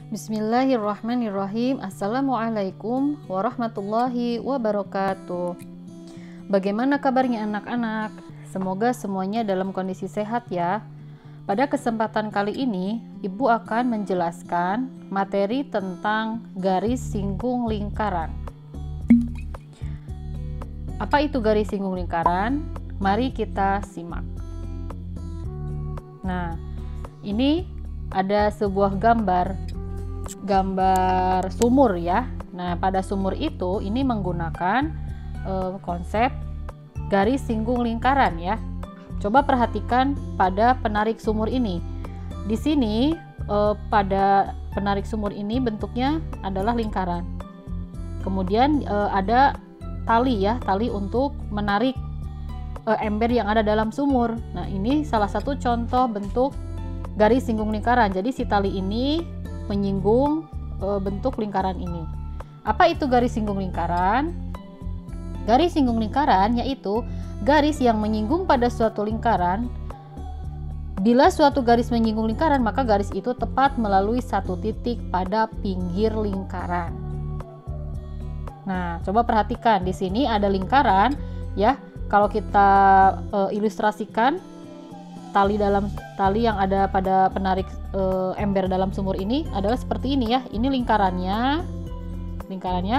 Bismillahirrahmanirrahim. Assalamualaikum warahmatullahi wabarakatuh. Bagaimana kabarnya anak-anak? Semoga semuanya dalam kondisi sehat ya. Pada kesempatan kali ini, Ibu akan menjelaskan materi tentang garis singgung lingkaran. Apa itu garis singgung lingkaran? Mari kita simak. Nah, ini ada sebuah gambar sumur ya. Nah, pada sumur itu ini menggunakan konsep garis singgung lingkaran ya. Coba perhatikan pada penarik sumur ini. Di sini pada penarik sumur ini bentuknya adalah lingkaran. Kemudian ada tali ya, tali untuk menarik ember yang ada dalam sumur. Nah, ini salah satu contoh bentuk garis singgung lingkaran. Jadi si tali ini menyinggung bentuk lingkaran ini. Apa itu garis singgung lingkaran? Garis singgung lingkaran yaitu garis yang menyinggung pada suatu lingkaran. Bila suatu garis menyinggung lingkaran, maka garis itu tepat melalui satu titik pada pinggir lingkaran. Nah, coba perhatikan di sini ada lingkaran ya. Kalau kita ilustrasikan tali yang ada pada penarik ember dalam sumur ini adalah seperti ini ya. Ini lingkarannya.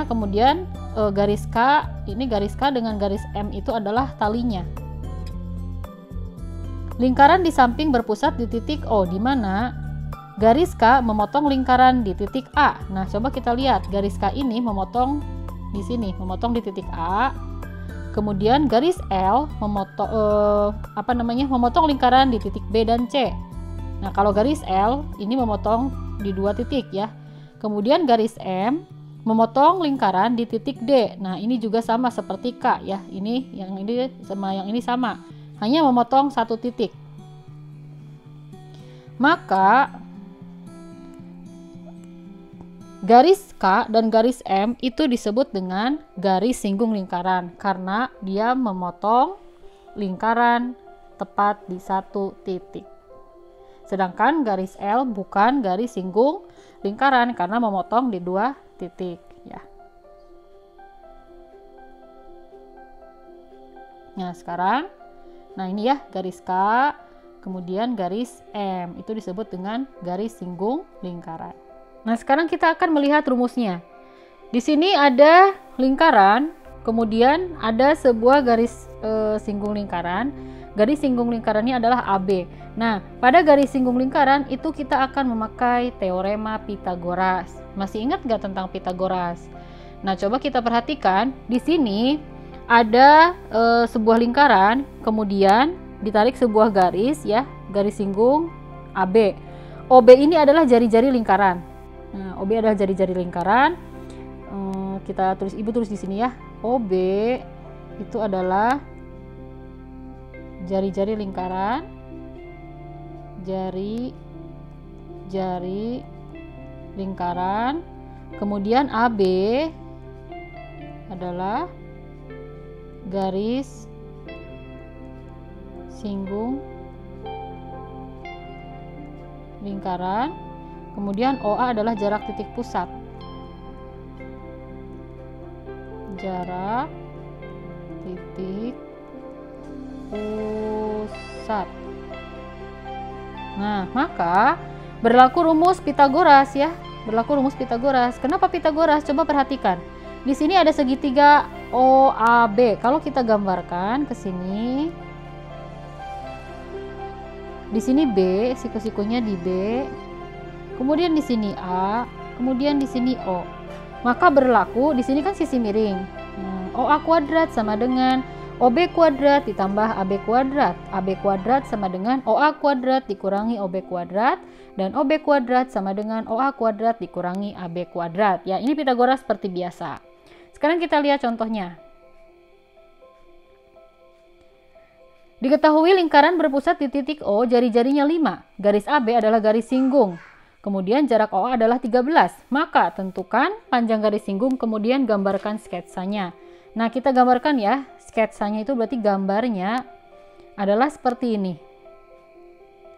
Kemudian garis K, ini garis K dengan garis M itu adalah talinya. Lingkaran di samping berpusat di titik O, di mana garis K memotong lingkaran di titik A. Nah, coba kita lihat garis K ini memotong di sini, memotong di titik A. Kemudian garis L memotong lingkaran di titik B dan C. Nah, kalau garis L ini memotong di dua titik ya. Kemudian garis M memotong lingkaran di titik D. Nah, ini juga sama seperti K ya. Ini sama yang ini sama. Hanya memotong satu titik. Maka garis K dan garis M itu disebut dengan garis singgung lingkaran karena dia memotong lingkaran tepat di satu titik. Sedangkan garis L bukan garis singgung lingkaran karena memotong di dua titik ya. Nah, sekarang ini ya garis K, kemudian garis M itu disebut dengan garis singgung lingkaran. Nah, sekarang kita akan melihat rumusnya. Di sini ada lingkaran, kemudian ada sebuah garis singgung lingkaran. Garis singgung lingkarannya adalah AB. Nah, pada garis singgung lingkaran itu kita akan memakai teorema Pitagoras. Masih ingat nggak tentang Pitagoras? Nah, coba kita perhatikan. Di sini ada sebuah lingkaran, kemudian ditarik sebuah garis ya, garis singgung AB. OB ini adalah jari-jari lingkaran. Nah, OB adalah jari-jari lingkaran. Ibu tulis di sini ya. OB itu adalah jari-jari lingkaran. Jari-jari lingkaran. Kemudian AB adalah garis singgung lingkaran. Kemudian OA adalah jarak titik pusat. Jarak titik pusat. Nah, maka berlaku rumus Pitagoras ya. Berlaku rumus Pitagoras. Kenapa Pitagoras? Coba perhatikan. Di sini ada segitiga OAB. Kalau kita gambarkan ke sini, di sini B, siku-sikunya di B. Kemudian di sini A, kemudian di sini O. Maka berlaku di sini kan sisi miring. OA kuadrat sama dengan OB kuadrat ditambah AB kuadrat. AB kuadrat sama dengan OA kuadrat dikurangi OB kuadrat, dan OB kuadrat sama dengan OA kuadrat dikurangi AB kuadrat. Ya, ini Pitagoras seperti biasa. Sekarang kita lihat contohnya. Diketahui lingkaran berpusat di titik O, jari-jarinya 5. Garis AB adalah garis singgung. Kemudian jarak OA adalah 13. Maka tentukan panjang garis singgung, kemudian gambarkan sketsanya. Nah, kita gambarkan ya. Sketsanya itu berarti gambarnya adalah seperti ini.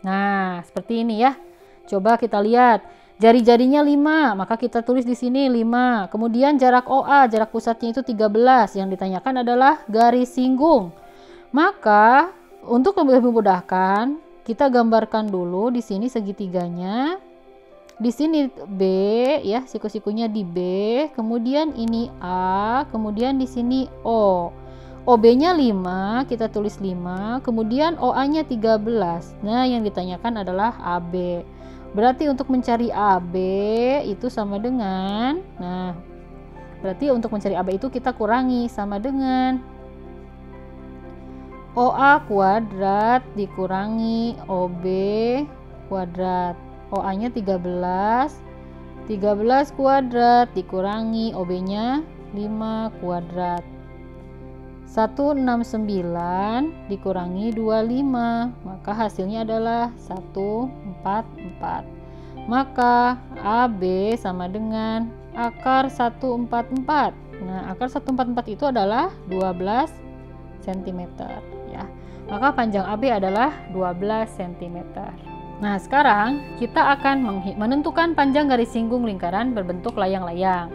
Nah, seperti ini ya. Coba kita lihat. Jari-jarinya 5, maka kita tulis di sini 5. Kemudian jarak OA, jarak pusatnya itu 13. Yang ditanyakan adalah garis singgung. Maka untuk lebih memudahkan, kita gambarkan dulu di sini segitiganya. Di sini B ya, siku-sikunya di B, kemudian ini A, kemudian di sini O. OB-nya 5, kita tulis 5, kemudian OA-nya 13. Nah, yang ditanyakan adalah AB. Berarti untuk mencari AB itu sama dengan, nah, berarti untuk mencari AB itu kita kurangi sama dengan OA kuadrat dikurangi OB kuadrat. OA-nya 13, 13 kuadrat dikurangi OB-nya 5 kuadrat. 169 dikurangi 25, maka hasilnya adalah 144. Maka AB sama dengan akar 144. Nah, akar 144 itu adalah 12 cm ya. Maka panjang AB adalah 12 cm. Nah, sekarang kita akan menentukan panjang garis singgung lingkaran berbentuk layang-layang.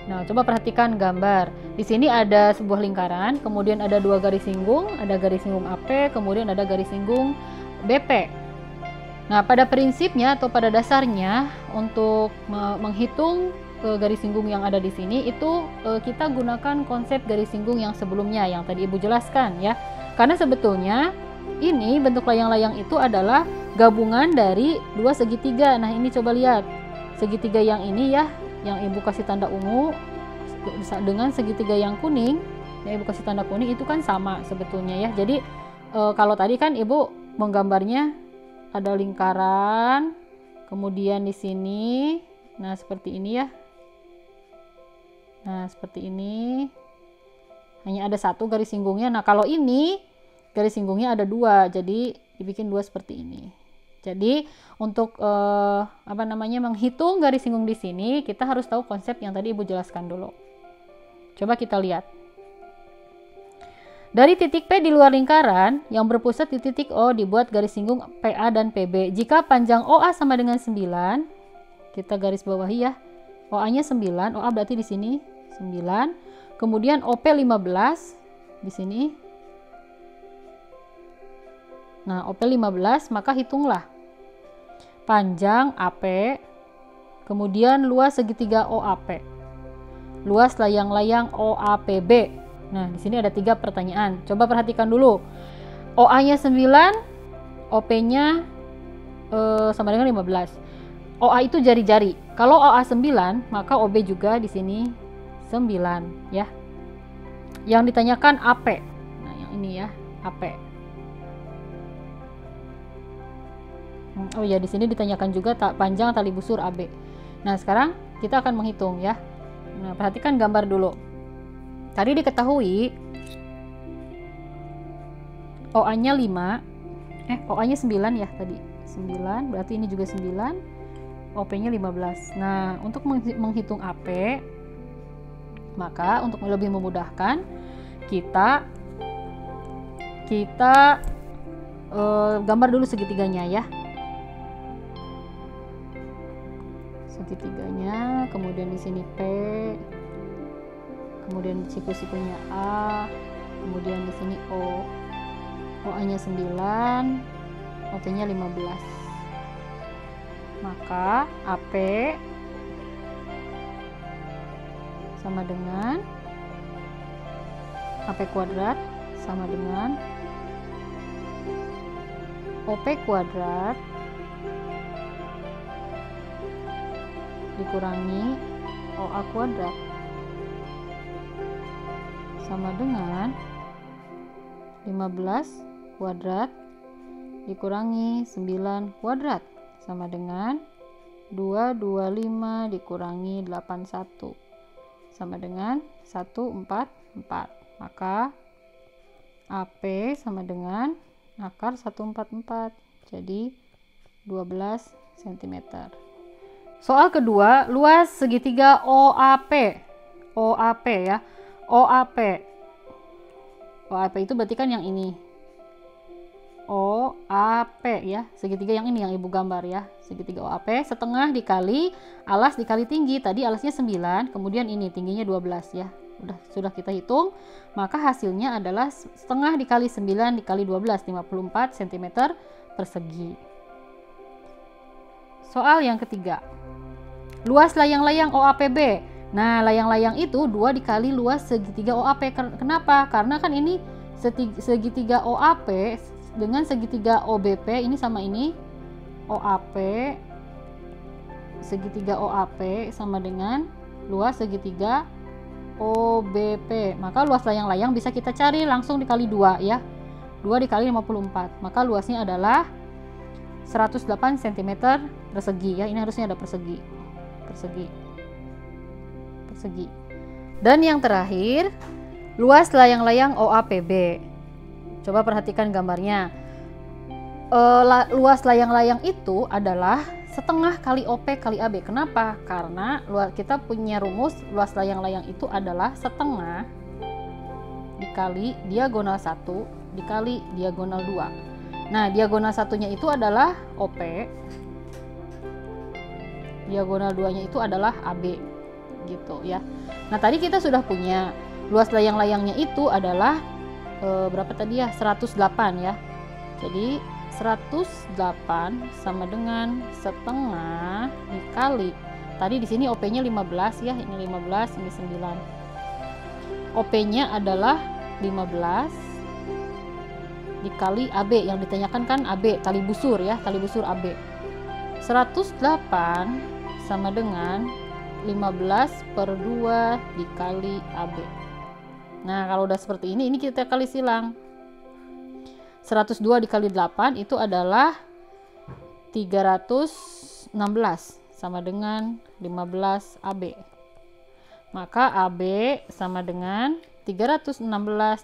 Nah, coba perhatikan gambar. Di sini ada sebuah lingkaran, kemudian ada dua garis singgung, ada garis singgung AP, kemudian ada garis singgung BP. Nah, pada prinsipnya atau pada dasarnya untuk menghitung garis singgung yang ada di sini itu kita gunakan konsep garis singgung yang sebelumnya yang tadi Ibu jelaskan ya. Karena sebetulnya ini bentuk layang-layang itu adalah gabungan dari dua segitiga. Nah, ini coba lihat. Segitiga yang ini ya, yang Ibu kasih tanda ungu dengan segitiga yang kuning, yang Ibu kasih tanda kuning itu kan sama sebetulnya ya. Jadi kalau tadi kan Ibu menggambarnya ada lingkaran, kemudian di sini, nah seperti ini ya. Nah, seperti ini. Hanya ada satu garis singgungnya. Nah, kalau ini garis singgungnya ada dua, jadi dibikin dua seperti ini. Jadi untuk menghitung garis singgung di sini kita harus tahu konsep yang tadi Ibu jelaskan dulu. Coba kita lihat. Dari titik P di luar lingkaran yang berpusat di titik O dibuat garis singgung PA dan PB. Jika panjang OA sama dengan 9, kita garis bawahi ya. OA-nya 9, OA berarti di sini 9. Kemudian OP 15 di sini. Nah, OP 15, maka hitunglah panjang AP, kemudian luas segitiga OAP, luas layang-layang OAPB. Nah, di sini ada 3 pertanyaan. Coba perhatikan dulu. OA-nya 9, OP-nya sama dengan 15. OA itu jari-jari. Kalau OA 9, maka OB juga di sini 9 ya. Yang ditanyakan AP. Nah, yang ini ya, AP. Oh ya, di sini ditanyakan juga panjang tali busur AB. Nah, sekarang kita akan menghitung ya. Nah, perhatikan gambar dulu. Tadi diketahui OA-nya 5, OA-nya 9 ya tadi. 9, berarti ini juga 9. OP-nya 15. Nah, untuk menghitung AP, maka untuk lebih memudahkan kita gambar dulu segitiganya ya. Segitiganya, kemudian di sini P, kemudian siku-sikunya A, kemudian di sini O. OA-nya 9, OP-nya 15. Maka AP sama dengan AP kuadrat sama dengan OP kuadrat dikurangi OA kuadrat sama dengan 15 kuadrat dikurangi 9 kuadrat sama dengan 225 dikurangi 81 sama dengan 144. Maka AP sama dengan akar 144, jadi 12 cm. Soal kedua, luas segitiga OAP. OAP ya. OAP. OAP itu berarti kan yang ini. OAP ya, segitiga yang ini yang Ibu gambar ya. segitiga OAP, setengah dikali alas dikali tinggi. Tadi alasnya 9, kemudian ini tingginya 12 ya. Sudah kita hitung, maka hasilnya adalah setengah dikali 9 dikali 12, 54 cm persegi. Soal yang ketiga, luas layang-layang OAPB. Nah, layang-layang itu 2 dikali luas segitiga OAP. Kenapa? Karena kan ini segitiga OAP dengan segitiga OBP, ini sama ini OAP, segitiga OAP sama dengan luas segitiga OBP. Maka luas layang-layang bisa kita cari langsung dikali 2 ya. 2 dikali 54. Maka luasnya adalah 108 cm persegi ya. Ini harusnya ada persegi. Dan yang terakhir, luas layang-layang OAPB. Coba perhatikan gambarnya. Luas layang-layang itu adalah setengah kali OP kali AB. Kenapa? Karena kita punya rumus luas layang-layang itu adalah setengah dikali diagonal 1 dikali diagonal 2. Nah, diagonal satunya itu adalah OP, diagonal 2-nya itu adalah AB gitu ya. Nah, tadi kita sudah punya luas layang-layangnya itu adalah berapa tadi ya? 108 ya. Jadi 108 sama dengan setengah dikali, tadi di sini OP-nya 15 ya, ini 15, ini 9. OP-nya adalah 15 dikali AB, yang ditanyakan kan AB, tali busur ya, tali busur AB. 108 sama dengan 15 per 2 dikali AB. Nah, kalau udah seperti ini kita kali silang. 102 dikali 8 itu adalah 316 sama dengan 15 AB. Maka AB sama dengan 316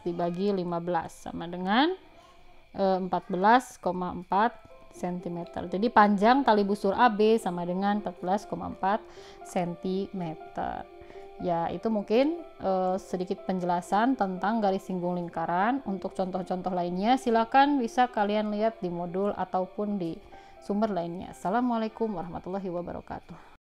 dibagi 15 sama dengan 14,4 cm. Jadi panjang tali busur AB sama dengan 14,4 cm. Ya, itu mungkin sedikit penjelasan tentang garis singgung lingkaran. Untuk contoh-contoh lainnya silakan bisa kalian lihat di modul ataupun di sumber lainnya. Assalamualaikum warahmatullahi wabarakatuh.